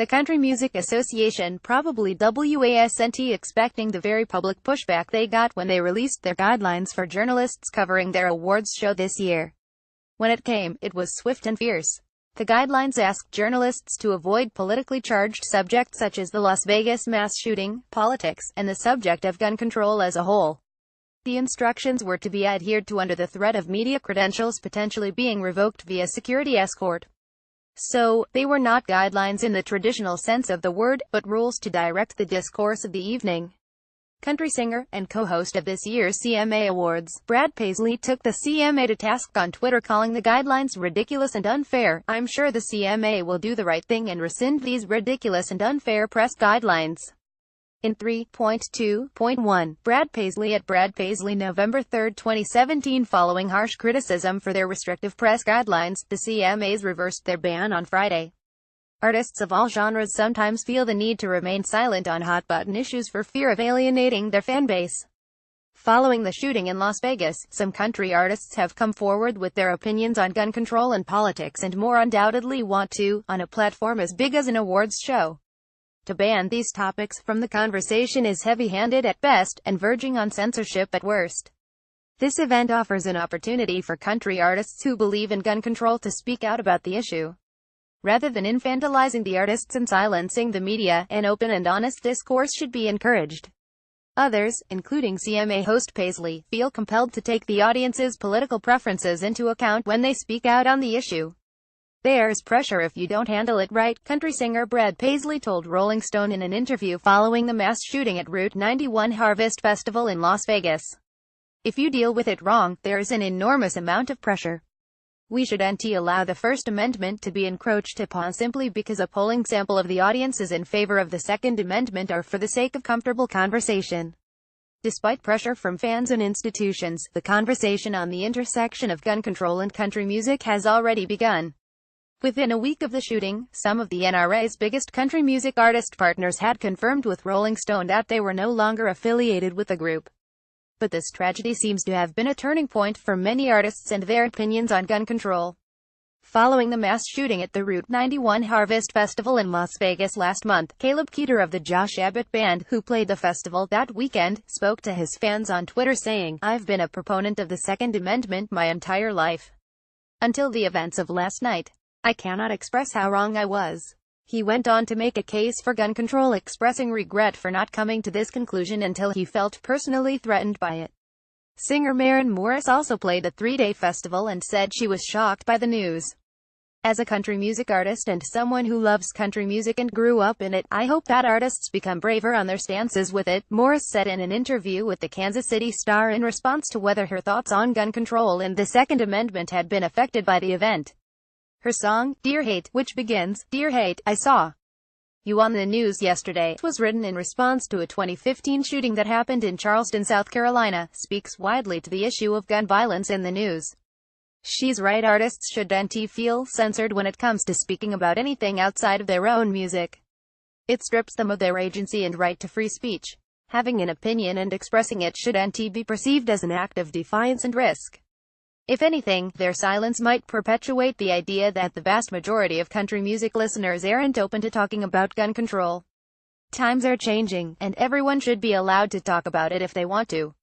The Country Music Association, probably wasnt, expecting the very public pushback they got when they released their guidelines for journalists covering their awards show this year. When it came, it was swift and fierce. The guidelines asked journalists to avoid politically charged subjects such as the Las Vegas mass shooting, politics, and the subject of gun control as a whole. The instructions were to be adhered to under the threat of media credentials potentially being revoked via security escort. So, they were not guidelines in the traditional sense of the word, but rules to direct the discourse of the evening. Country singer, and co-host of this year's CMA Awards, Brad Paisley took the CMA to task on Twitter, calling the guidelines ridiculous and unfair. "I'm sure the CMA will do the right thing and rescind these ridiculous and unfair press guidelines." In 3.2.1, Brad Paisley at Brad Paisley, November 3, 2017. Following harsh criticism for their restrictive press guidelines, the CMAs reversed their ban on Friday. Artists of all genres sometimes feel the need to remain silent on hot-button issues for fear of alienating their fanbase. Following the shooting in Las Vegas, some country artists have come forward with their opinions on gun control and politics, and more undoubtedly want to, on a platform as big as an awards show. To ban these topics from the conversation is heavy-handed at best, and verging on censorship at worst. This event offers an opportunity for country artists who believe in gun control to speak out about the issue. Rather than infantilizing the artists and silencing the media, an open and honest discourse should be encouraged. Others, including CMA host Paisley, feel compelled to take the audience's political preferences into account when they speak out on the issue. "There's pressure if you don't handle it right," country singer Brad Paisley told Rolling Stone in an interview following the mass shooting at Route 91 Harvest Festival in Las Vegas. "If you deal with it wrong, there's an enormous amount of pressure. We shouldn't allow the First Amendment to be encroached upon simply because a polling sample of the audience is in favor of the Second Amendment or for the sake of comfortable conversation." Despite pressure from fans and institutions, the conversation on the intersection of gun control and country music has already begun. Within a week of the shooting, some of the NRA's biggest country music artist partners had confirmed with Rolling Stone that they were no longer affiliated with the group. But this tragedy seems to have been a turning point for many artists and their opinions on gun control. Following the mass shooting at the Route 91 Harvest Festival in Las Vegas last month, Caleb Keeter of the Josh Abbott Band, who played the festival that weekend, spoke to his fans on Twitter saying, "I've been a proponent of the Second Amendment my entire life. Until the events of last night. I cannot express how wrong I was." He went on to make a case for gun control, expressing regret for not coming to this conclusion until he felt personally threatened by it. Singer Maren Morris also played the three-day festival and said she was shocked by the news. "As a country music artist and someone who loves country music and grew up in it, I hope that artists become braver on their stances with it," Morris said in an interview with the Kansas City Star in response to whether her thoughts on gun control and the Second Amendment had been affected by the event. Her song, Dear Hate, which begins, "Dear Hate, I saw you on the news yesterday," was written in response to a 2015 shooting that happened in Charleston, South Carolina, speaks widely to the issue of gun violence in the news. She's right, artists shouldn't feel censored when it comes to speaking about anything outside of their own music. It strips them of their agency and right to free speech. Having an opinion and expressing it shouldn't be perceived as an act of defiance and risk. If anything, their silence might perpetuate the idea that the vast majority of country music listeners aren't open to talking about gun control. Times are changing, and everyone should be allowed to talk about it if they want to.